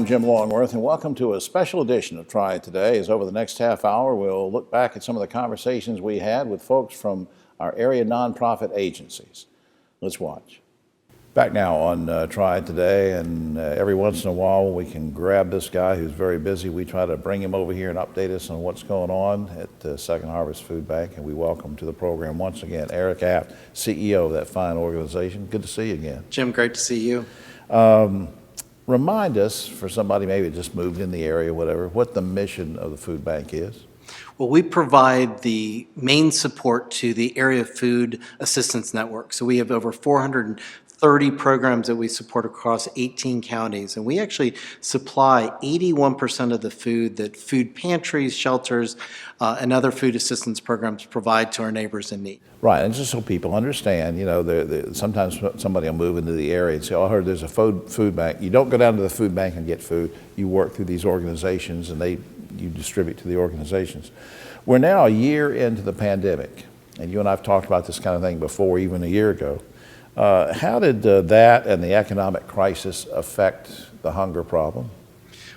I'm Jim Longworth, and welcome to a special edition of Triad Today. As over the next half hour, we'll look back at some of the conversations we had with folks from our area nonprofit agencies. Let's watch. Back now on Triad Today, and every once in a while we can grab this guy who's very busy. We try to bring him over here and update us on what's going on at Second Harvest Food Bank, and we welcome to the program once again Eric Aft, CEO of that fine organization. Good to see you again. Jim, great to see you. Remind us, for somebody maybe that just moved in the area, whatever, what the mission of the food bank is. Well, we provide the main support to the Area Food Assistance Network. So we have over 430 programs that we support across 18 counties. And we actually supply 81% of the food that food pantries, shelters, and other food assistance programs provide to our neighbors in need. Right, and just so people understand, you know, sometimes somebody will move into the area and say, oh, I heard there's a food bank. You don't go down to the food bank and get food. You work through these organizations and you distribute to the organizations. We're now a year into the pandemic, and you and I have talked about this kind of thing before, even a year ago. How did that and the economic crisis affect the hunger problem?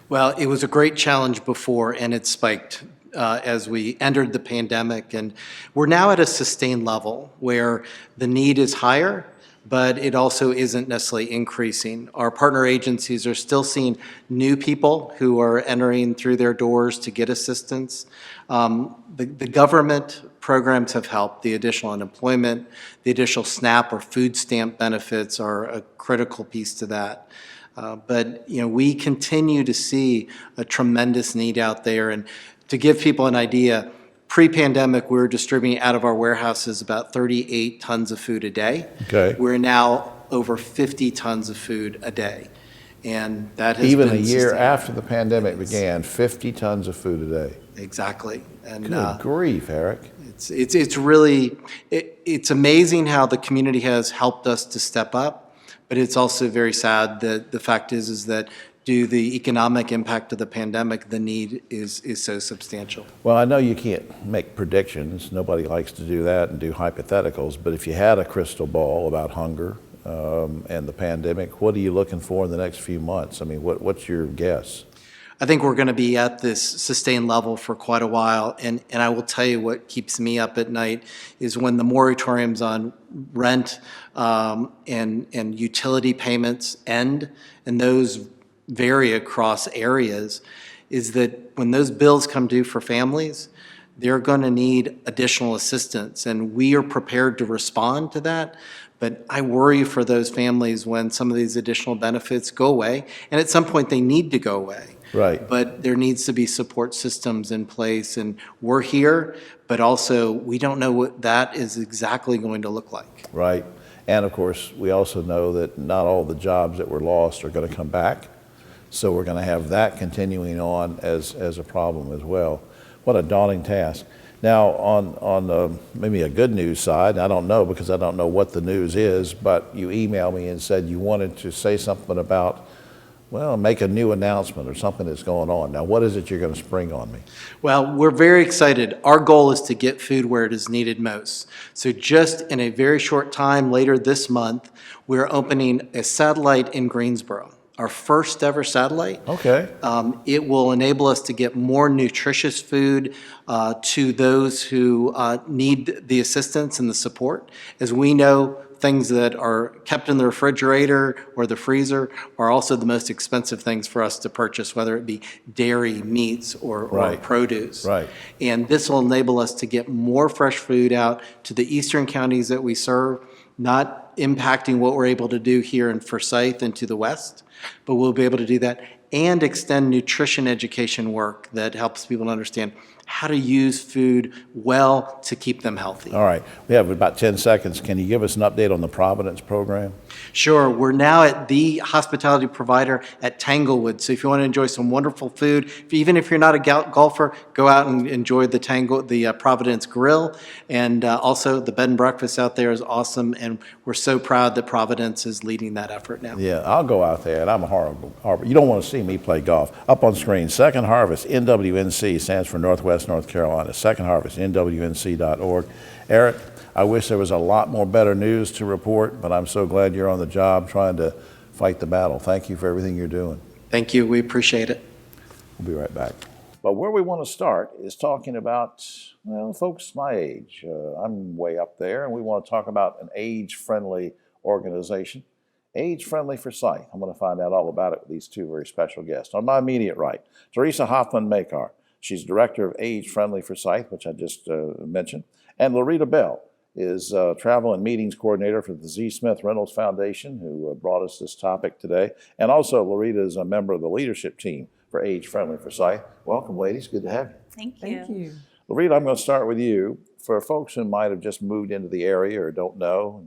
Well, it was a great challenge before, and it spiked as we entered the pandemic. And we're now at a sustained level where the need is higher, but it also isn't necessarily increasing. Our partner agencies are still seeing new people who are entering through their doors to get assistance. The government programs have helped. The additional unemployment, the additional SNAP or food stamp benefits are a critical piece to that. But you know, we continue to see a tremendous need out there. And to give people an idea, pre-pandemic, we were distributing out of our warehouses about 38 tons of food a day. Okay. We're now over 50 tons of food a day. And that has even been a year sustained. after the pandemic began, 50 tons of food a day. Exactly. And Good grief, Eric. it's really, it's amazing how the community has helped us to step up, but it's also very sad that the fact is that due to the economic impact of the pandemic, the need is so substantial. Well, I know you can't make predictions. Nobody likes to do that and do hypotheticals. But if you had a crystal ball about hunger and the pandemic, what are you looking for in the next few months? I mean, what's your guess? I think we're going to be at this sustained level for quite a while. And I will tell you what keeps me up at night is when the moratoriums on rent and utility payments end, and those vary across areas, is that when those bills come due for families, they're going to need additional assistance, and we are prepared to respond to that. But I worry for those families when some of these additional benefits go away, and at some point they need to go away. Right. But there needs to be support systems in place, and we're here, but also we don't know what that is exactly going to look like. Right. And of course, we also know that not all the jobs that were lost are going to come back. So we're going to have that continuing on as a problem as well. What a daunting task. Now, on maybe a good news side, I don't know because I don't know what the news is, but you emailed me and said you wanted to say something about, well, make a new announcement or something that's going on. Now, what is it you're going to spring on me? Well, we're very excited. Our goal is to get food where it is needed most. So just in a very short time, later this month, we're opening a satellite in Greensboro. Our first ever satellite. Okay. It will enable us to get more nutritious food to those who need the assistance and the support. As we know, things that are kept in the refrigerator or the freezer are also the most expensive things for us to purchase, whether it be dairy, meats, or produce. Right. And this will enable us to get more fresh food out to the eastern counties that we serve, not impacting what we're able to do here in Forsythe and to the west, but we'll be able to do that and extend nutrition education work that helps people understand how to use food well to keep them healthy. All right. We have about 10 seconds. Can you give us an update on the Providence program? Sure. We're now at the hospitality provider at Tanglewood. So if you want to enjoy some wonderful food, even if you're not a golfer, go out and enjoy the Providence Grill. And also the bed and breakfast out there is awesome. And we're so proud that Providence is leading that effort now. Yeah, I'll go out there, and I'm a horrible. You don't want to see me play golf. Up on screen, Second Harvest, NWNC, stands for Northwest North Carolina. Second Harvest, NWNC.org. Eric, I wish there was a lot more better news to report, but I'm so glad you're on the job trying to fight the battle. Thank you for everything you're doing. Thank you. We appreciate it. We'll be right back. But where we want to start is talking about, well, folks my age. I'm way up there, and we want to talk about an age-friendly organization. Age-Friendly Forsythe. I'm going to find out all about it with these two very special guests. On my immediate right, Teresa Hoffman-Makar. She's Director of Age-Friendly Forsythe, which I just mentioned. And Loretta Bell is Travel and Meetings Coordinator for the Z. Smith Reynolds Foundation, who brought us this topic today. And also, Loretta is a member of the leadership team for Age-Friendly Forsythe. Welcome, ladies. Good to have you. Thank you. Thank you. Loretta, I'm going to start with you. For folks who might have just moved into the area or don't know,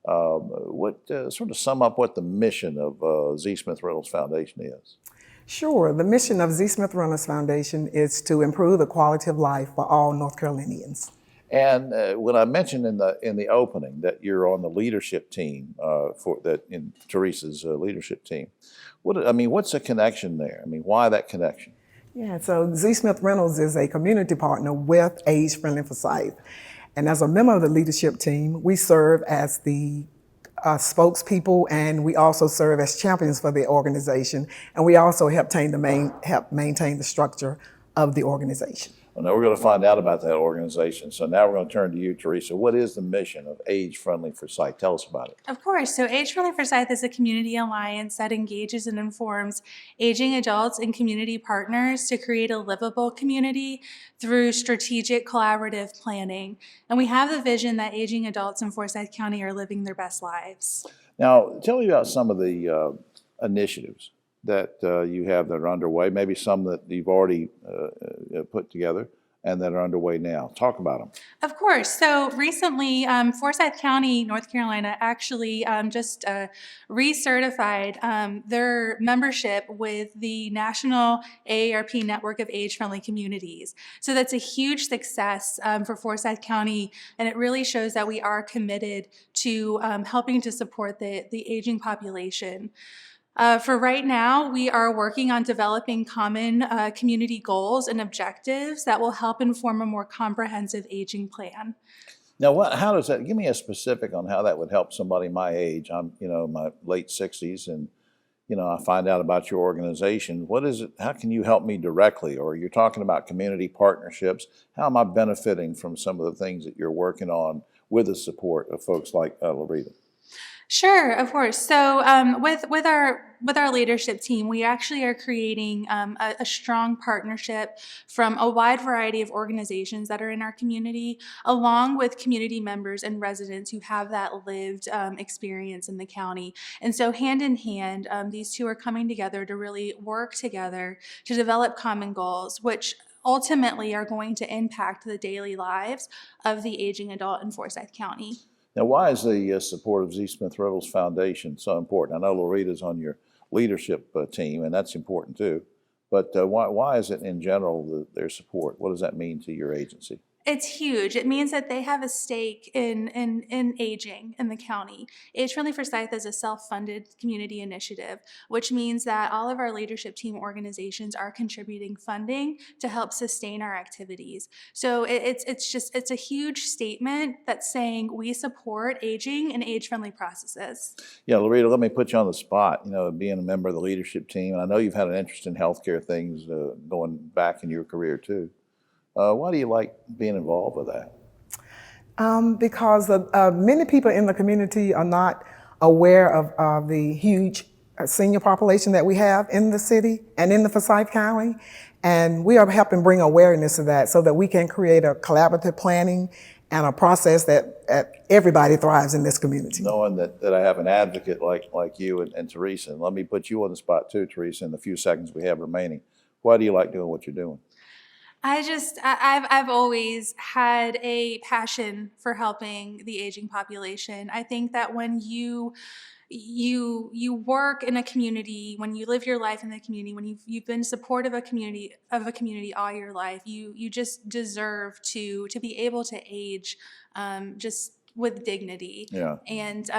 what sort of sum up what the mission of Z. Smith Reynolds Foundation is? Sure. The mission of Z. Smith Reynolds Foundation is to improve the quality of life for all North Carolinians. And when I mentioned in the opening that you're on the leadership team in Teresa's leadership team, what's the connection there? Why that connection? Yeah, so Z. Smith Reynolds is a community partner with Age-Friendly Forsythe. And as a member of the leadership team, we serve as the spokespeople, and we also serve as champions for the organization. And we also help maintain the structure of the organization. Well, now we're going to find out about that organization. So now we're going to turn to you, Teresa. What is the mission of Age-Friendly Forsythe? Tell us about it. Of course. So Age-Friendly Forsythe is a community alliance that engages and informs aging adults and community partners to create a livable community through strategic collaborative planning. And we have the vision that aging adults in Forsyth County are living their best lives. Now, tell me about some of the initiatives that you have that are underway, maybe some that you've already put together and that are underway now. Talk about them. Of course. So recently, Forsyth County, North Carolina, actually just recertified their membership with the National AARP Network of Age-Friendly Communities. So that's a huge success for Forsyth County, and it really shows that we are committed to helping to support the aging population. For right now, we are working on developing common community goals and objectives that will help inform a more comprehensive aging plan. Now, how does that, give me a specific on how that would help somebody my age. I'm, my late 60s, and, I find out about your organization. What is it, how can you help me directly? Or you're talking about community partnerships. How am I benefiting from some of the things that you're working on with the support of folks like Loretta? Sure, of course. So with our leadership team, we actually are creating a strong partnership from a wide variety of organizations that are in our community, along with community members and residents who have that lived experience in the county. And so hand in hand, these two are coming together to really work together to develop common goals, which ultimately are going to impact the daily lives of the aging adult in Forsyth County. Now, why is the support of Z. Smith Reynolds Foundation so important? I know Loretta's on your leadership team, and that's important too. But why is it in general their support? What does that mean to your agency? It's huge. It means that they have a stake in aging in the county. Age-Friendly Forsythe is a self-funded community initiative, which means that all of our leadership team organizations are contributing funding to help sustain our activities. So it's a huge statement that's saying we support aging and age-friendly processes. Yeah, Loretta, let me put you on the spot. Being a member of the leadership team, and I know you've had an interest in healthcare things going back in your career too. Why do you like being involved with that? Because many people in the community are not aware of the huge senior population that we have in the city and in the Forsyth County. And we are helping bring awareness to that so that we can create a collaborative planning and a process that everybody thrives in this community. Knowing that I have an advocate like you and Teresa, and let me put you on the spot too, Teresa, in the few seconds we have remaining. Why do you like doing what you're doing? I've always had a passion for helping the aging population. I think that when you work in a community, when you live your life in the community, when you've been supportive of a community all your life, you just deserve to be able to age just with dignity. Yeah. And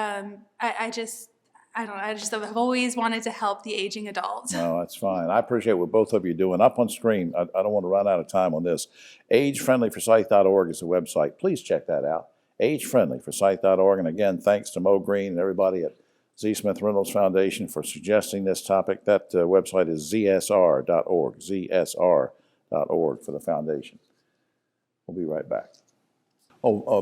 I've always wanted to help the aging adult. No, that's fine. I appreciate what both of you are doing. Up on screen, I don't want to run out of time on this. AgeFriendlyForsythe.org is the website. Please check that out. AgeFriendlyForsythe.org. And again, thanks to Mo Green and everybody at Z. Smith Reynolds Foundation for suggesting this topic. That website is zsr.org, zsr.org for the foundation. We'll be right back.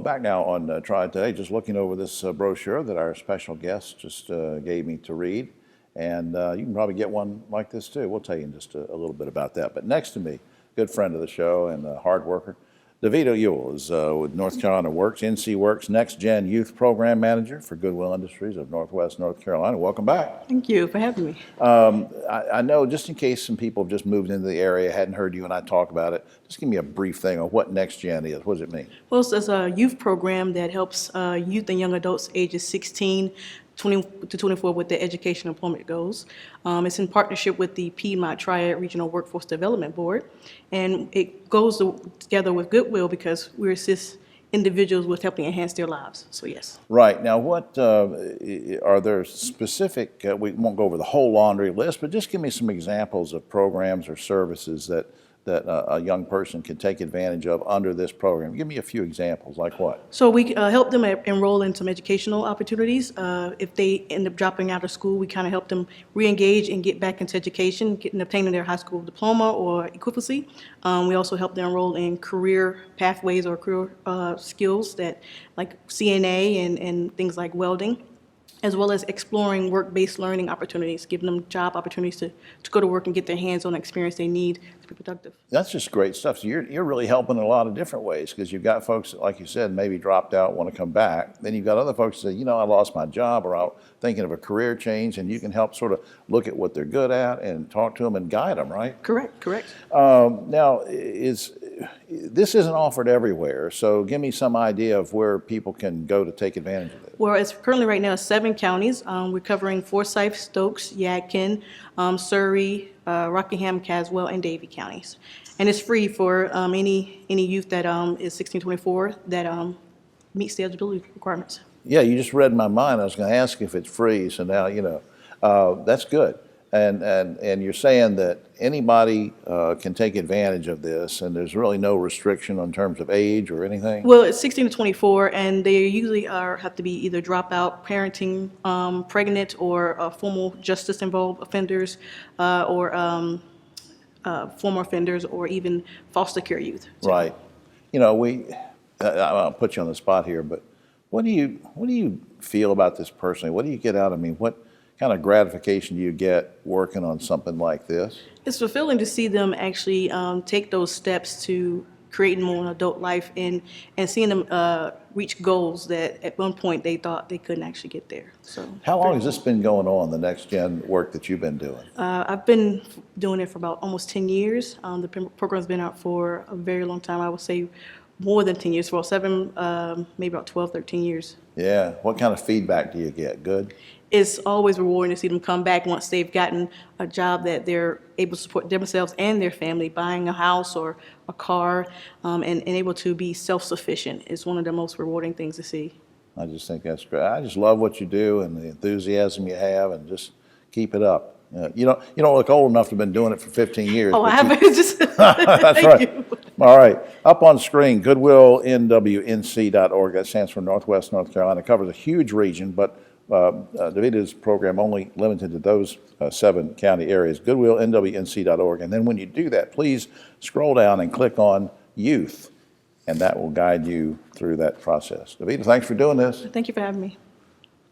Back now on Triad Today, just looking over this brochure that our special guest just gave me to read. And you can probably get one like this too. We'll tell you in just a little bit about that. But next to me, good friend of the show and a hard worker, DeVito Ewell is with North Carolina Works, NC Works, Next Gen Youth Program Manager for Goodwill Industries of Northwest North Carolina. Welcome back. Thank you for having me. I know, just in case some people have just moved into the area, hadn't heard you and I talk about it, just give me a brief thing on what Next Gen is. What does it mean? Well, it's a youth program that helps youth and young adults ages 16 to 24 with their education and employment goals. It's in partnership with the Piedmont Triad Regional Workforce Development Board, and it goes together with Goodwill because we assist individuals with helping enhance their lives. So yes. Right. Now, what are there specific, we won't go over the whole laundry list, but just give me some examples of programs or services that a young person can take advantage of under this program. Give me a few examples, like what? So we help them enroll in some educational opportunities. If they end up dropping out of school, we kind of help them re-engage and get back into education, obtaining their high school diploma or equivalency. We also help them enroll in career pathways or career skills that, like CNA and things like welding, as well as exploring work-based learning opportunities, giving them job opportunities to go to work and get their hands-on experience they need to be productive. That's just great stuff. So you're really helping in a lot of different ways, because you've got folks that, like you said, maybe dropped out, want to come back. Then you've got other folks that say, I lost my job, or I'm thinking of a career change, and you can help sort of look at what they're good at and talk to them and guide them, right? Correct. Now, this isn't offered everywhere, so give me some idea of where people can go to take advantage of it. Well, it's currently right now 7 counties. We're covering Forsythe, Stokes, Yadkin, Surrey, Rockingham, Caswell, and Davie counties. And it's free for any youth that is 16 to 24 that meets the eligibility requirements. Yeah, you just read my mind. I was going to ask if it's free, so now that's good. And you're saying that anybody can take advantage of this, and there's really no restriction in terms of age or anything? Well, it's 16 to 24, and they usually have to be either dropout, parenting, pregnant, or formal justice-involved offenders, or former offenders, or even foster care youth. Right. I'll put you on the spot here, but what do you feel about this personally? What do you get out of me? What kind of gratification do you get working on something like this? It's fulfilling to see them actually take those steps to creating more an adult life and seeing them reach goals that at one point they thought they couldn't actually get there. So how long has this been going on, the Next Gen work that you've been doing? I've been doing it for about almost 10 years. The program's been out for a very long time. I would say more than 10 years, for 7, maybe about 12, 13 years. Yeah. What kind of feedback do you get? Good? It's always rewarding to see them come back once they've gotten a job that they're able to support themselves and their family, buying a house or a car, and able to be self-sufficient. It's one of the most rewarding things to see. I just think that's great. I just love what you do and the enthusiasm you have, and just keep it up. You don't look old enough to have been doing it for 15 years. Oh, I haven't. Just that's thank right. you. All right. Up on screen, goodwillnwnc.org. That stands for Northwest North Carolina. It covers a huge region, but DeVito's program only limited to those 7 county areas. goodwillnwnc.org. And then when you do that, please scroll down and click on Youth, and that will guide you through that process. DeVito, thanks for doing this. Thank you for having me.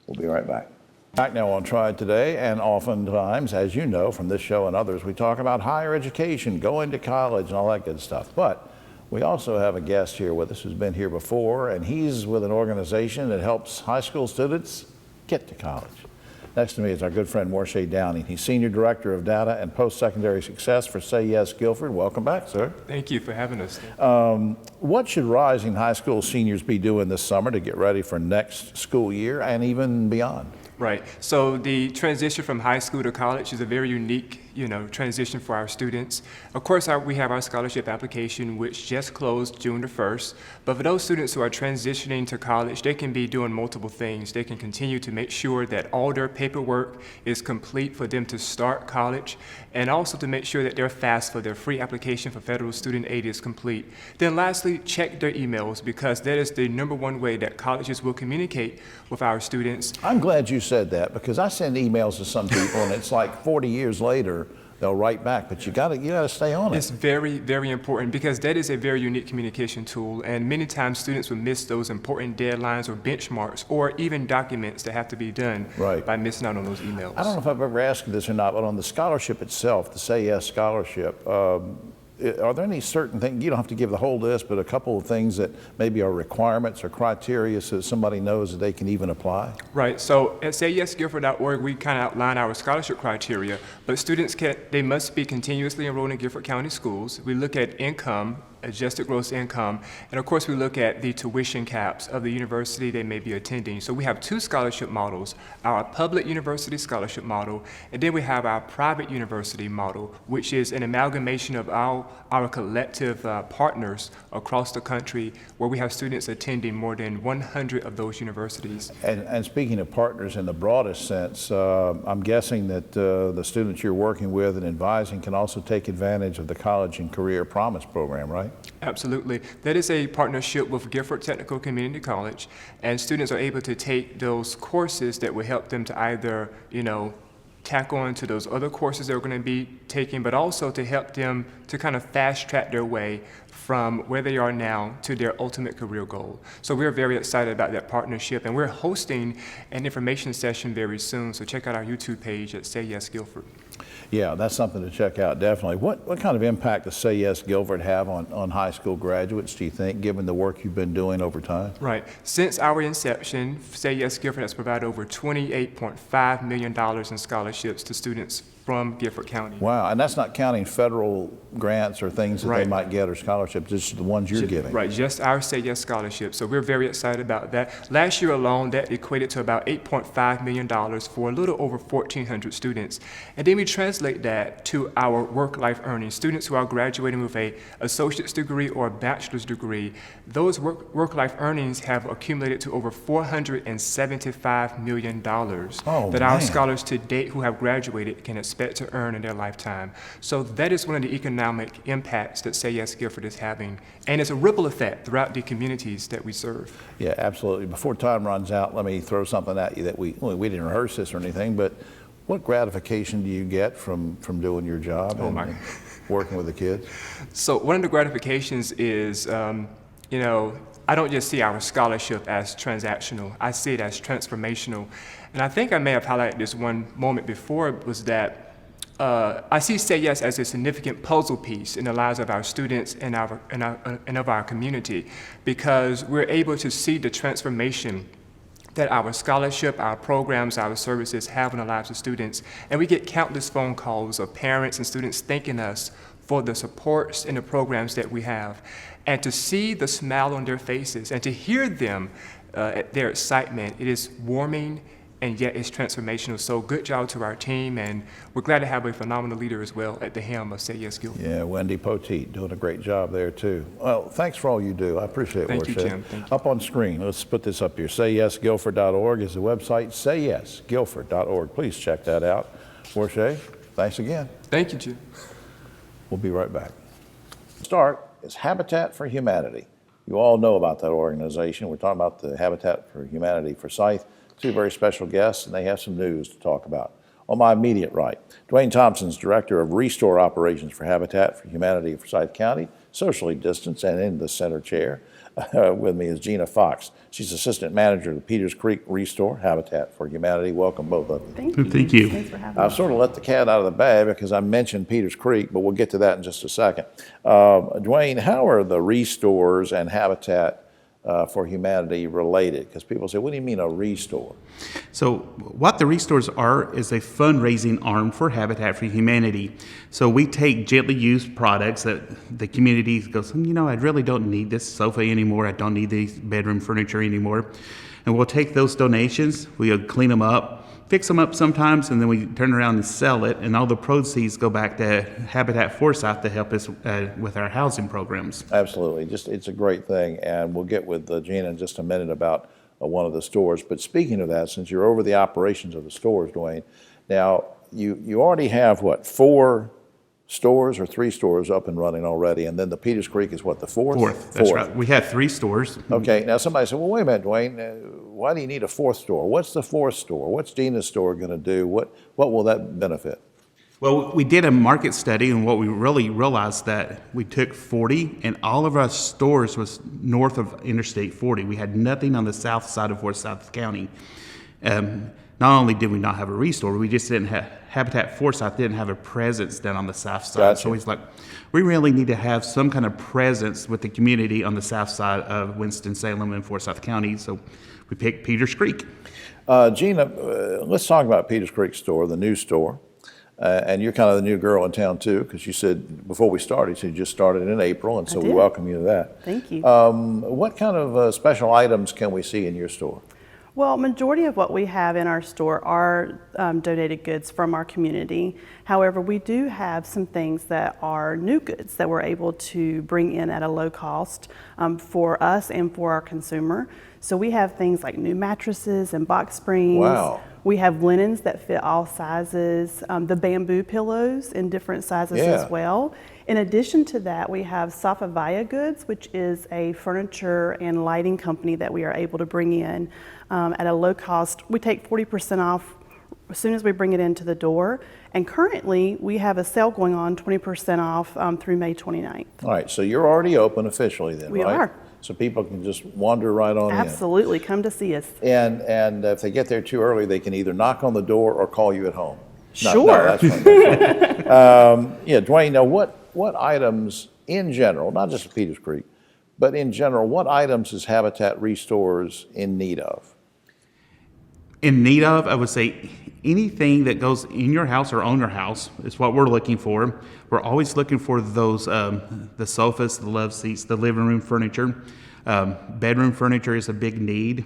We'll be right back. Back now on Triad Today, and oftentimes, as you know from this show and others, we talk about higher education, going to college, and all that good stuff. But we also have a guest here with us who's been here before, and he's with an organization that helps high school students get to college. Next to me is our good friend Morshay Downing. He's Senior Director of Data and Post-Secondary Success for Say Yes Guilford. Welcome back, sir. Thank you for having us. What should rising high school seniors be doing this summer to get ready for next school year and even beyond? Right. So the transition from high school to college is a very unique transition for our students. Of course, we have our scholarship application, which just closed June the 1st. But for those students who are transitioning to college, they can be doing multiple things. They can continue to make sure that all their paperwork is complete for them to start college, and also to make sure that their FAFSA, their free application for federal student aid, is complete. Then lastly, check their emails, because that is the #1 way that colleges will communicate with our students. I'm glad you said that, because I send emails to some people and it's like 40 years later they'll write back, but you gotta stay on it. It's very, very important, because that is a very unique communication tool, and many times students will miss those important deadlines or benchmarks or even documents that have to be done Right. by missing out on those emails. I don't know if I've ever asked you this or not, but on the scholarship itself, the Say Yes scholarship, are there any certain things, you don't have to give the whole list, but a couple of things that maybe are requirements or criteria so that somebody knows that they can even apply? Right, so at sayyesguilford.org, we kind of outline our scholarship criteria, but students they must be continuously enrolled in Guilford County schools. We look at income, adjusted gross income, and of course we look at the tuition caps of the university they may be attending. So we have 2 scholarship models, our public university scholarship model, and then we have our private university model, which is an amalgamation of our collective partners across the country, where we have students attending more than 100 of those universities. And speaking of partners in the broadest sense, I'm guessing that the students you're working with and advising can also take advantage of the College and Career Promise program, right? Absolutely. That is a partnership with Guilford Technical Community College, and students are able to take those courses that will help them to either, tack on to those other courses they're going to be taking, but also to help them to kind of fast track their way from where they are now to their ultimate career goal. So we're very excited about that partnership, and we're hosting an information session very soon, so check out our YouTube page at Say Yes Guilford. Yeah, that's something to check out, definitely. What kind of impact does Say Yes Guilford have on high school graduates, do you think, given the work you've been doing over time? Right. Since our inception, Say Yes Guilford has provided over $28.5 million in scholarships to students from Guilford County. Wow, and that's not counting federal grants or things that they Right. might get or scholarships, just the ones you're giving. Right, just our Say Yes scholarship. So we're very excited about that. Last year alone, that equated to about $8.5 million for a little over 1,400 students. And then we translate that to our work-life earnings. Students who are graduating with a associate's degree or a bachelor's degree, those work-life earnings have accumulated to over $475 million that our man. scholars to date who have graduated can expect to earn in their lifetime. So that is one of the economic impacts that Say Yes Guilford is having, and it's a ripple effect throughout the communities that we serve. Yeah, absolutely. Before time runs out, let me throw something at you that we didn't rehearse this or anything, but what gratification do you get from doing your job and working with the kids? So one of the gratifications is, I don't just see our scholarship as transactional, I see it as transformational. And I think I may have highlighted this one moment before, was that I see Say Yes as a significant puzzle piece in the lives of our students and of our community, because we're able to see the transformation that our scholarship, our programs, our services have in the lives of students. And we get countless phone calls of parents and students thanking us for the supports and the programs that we have. And to see the smile on their faces and to hear them, their excitement, it is warming, and yet it's transformational. So good job to our team, and we're glad to have a phenomenal leader as well at the helm of Say Yes Guilford. Yeah, Wendy Poteet doing a great job there too. Well, thanks for all you do. I appreciate it, Thank you, Warshay. Jim. Thank you. Up on screen, let's put this up here. SayYesGuilford.org is the website. SayYesGuilford.org. Please check that out. Warshay, thanks again. Thank you, Jim. We'll be right back. Start is Habitat for Humanity. You all know about that organization. We're talking about the Habitat for Humanity Forsythe. 2 very special guests, and they have some news to talk about. On my immediate right, Dwayne Thompson's Director of Restore Operations for Habitat for Humanity of Forsythe County, socially distanced and in the center chair. With me is Gina Fox. She's Assistant Manager of the Peters Creek Restore Habitat for Humanity. Welcome, both of you. Thank you. Thank you. Thanks for having me. I've sort of let the cat out of the bag because I mentioned Peters Creek, but we'll get to that in just a second. Dwayne, how are the restores and Habitat for Humanity related? Because people say, what do you mean a restore? So what the restores are is a fundraising arm for Habitat for Humanity. So we take gently used products that the community goes, I really don't need this sofa anymore. I don't need this bedroom furniture anymore. And we'll take those donations, we'll clean them up, fix them up sometimes, and then we turn around and sell it, and all the proceeds go back to Habitat Forsythe to help us with our housing programs. Absolutely. It's a great thing, and we'll get with Gina in just a minute about one of the stores. But speaking of that, since you're over the operations of the stores, Dwayne, now you already have, what, 4 stores or 3 stores up and running already, and then the Peters Creek is what, the fourth? Fourth, that's right. We have 3 stores. Okay, now somebody said, well, wait a minute, Dwayne, why do you need a 4th store? What's the 4th store? What's Gina's store going to do? What will that benefit? Well, we did a market study, and what we really realized that we took 40, and all of our stores was north of Interstate 40. We had nothing on the south side of Forsyth County. Not only did we not have a restore, we just didn't have, Habitat Forsythe didn't have a presence down on the south side. Gotcha. So he's like, we really need to have some kind of presence with the community on the south side of Winston-Salem and Forsyth County. So we picked Peters Creek. Gina, let's talk about Peters Creek store, the new store. And you're kind of the new girl in town too, because you said before we started, you just started in April, and so we welcome you to that. Thank you. What kind of special items can we see in your store? Well, majority of what we have in our store are donated goods from our community. However, we do have some things that are new goods that we're able to bring in at a low cost for us and for our consumer. So we have things like new mattresses and box springs. Wow. We have linens that fit all sizes, the bamboo pillows in different sizes as well. In addition to that, we have Safavaya Goods, which is a furniture and lighting company that we are able to bring in at a low cost. We take 40% off as soon as we bring it into the door. And currently, we have a sale going on, 20% off through May 29th. All right, so you're already open officially then, We right? are. So people can just wander right on in. Absolutely, come to see us. And if they get there too early, they can either knock on the door or call you at home. Sure. No, that's fine. Yeah, Dwayne, now what items in general, not just at Peters Creek, but in general, what items is Habitat Restores in need of? In need of, I would say anything that goes in your house or on your house is what we're looking for. We're always looking for those, the sofas, the love seats, the living room furniture. Bedroom furniture is a big need.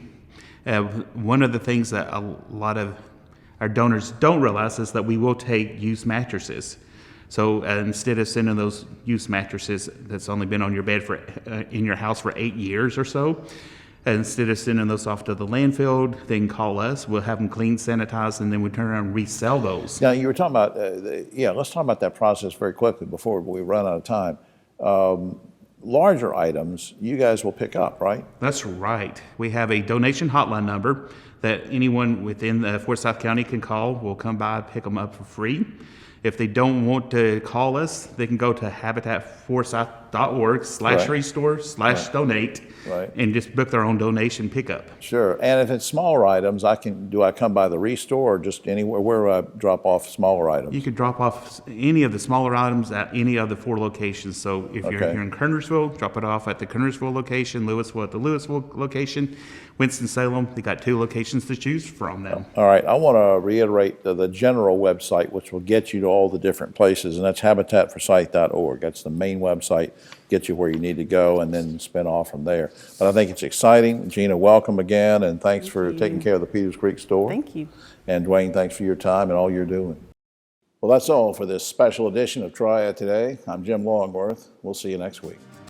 One of the things that a lot of our donors don't realize is that we will take used mattresses. So instead of sending those used mattresses that's only been on your bed for in your house for 8 years or so, instead of sending those off to the landfill, they can call us. We'll have them cleaned, sanitized, and then we turn around and resell those. Now, you were talking about, let's talk about that process very quickly before we run out of time. Larger items, you guys will pick up, right? That's right. We have a donation hotline number that anyone within Forsyth County can call. We'll come by and pick them up for free. If they don't want to call us, they can go to habitatforsythe.org/restore/donate and just book their own donation pickup. Sure. And if it's smaller items, do I come by the Restore or just anywhere? Where do I drop off smaller items? You could drop off any of the smaller items at any of the 4 locations. So if you're here in Kernersville, drop it off at the Kernersville location, Louisville at the Louisville location, Winston-Salem, they got 2 locations to choose from now. All right. I want to reiterate the general website, which will get you to all the different places, and that's habitatforsythe.org. That's the main website, get you where you need to go, and then spin off from there. But I think it's exciting. Gina, welcome again, and thanks for taking care of the Peters Creek store. Thank you. And Dwayne, thanks for your time and all you're doing. Well, that's all for this special edition of Triad Today. I'm Jim Longworth. We'll see you next week.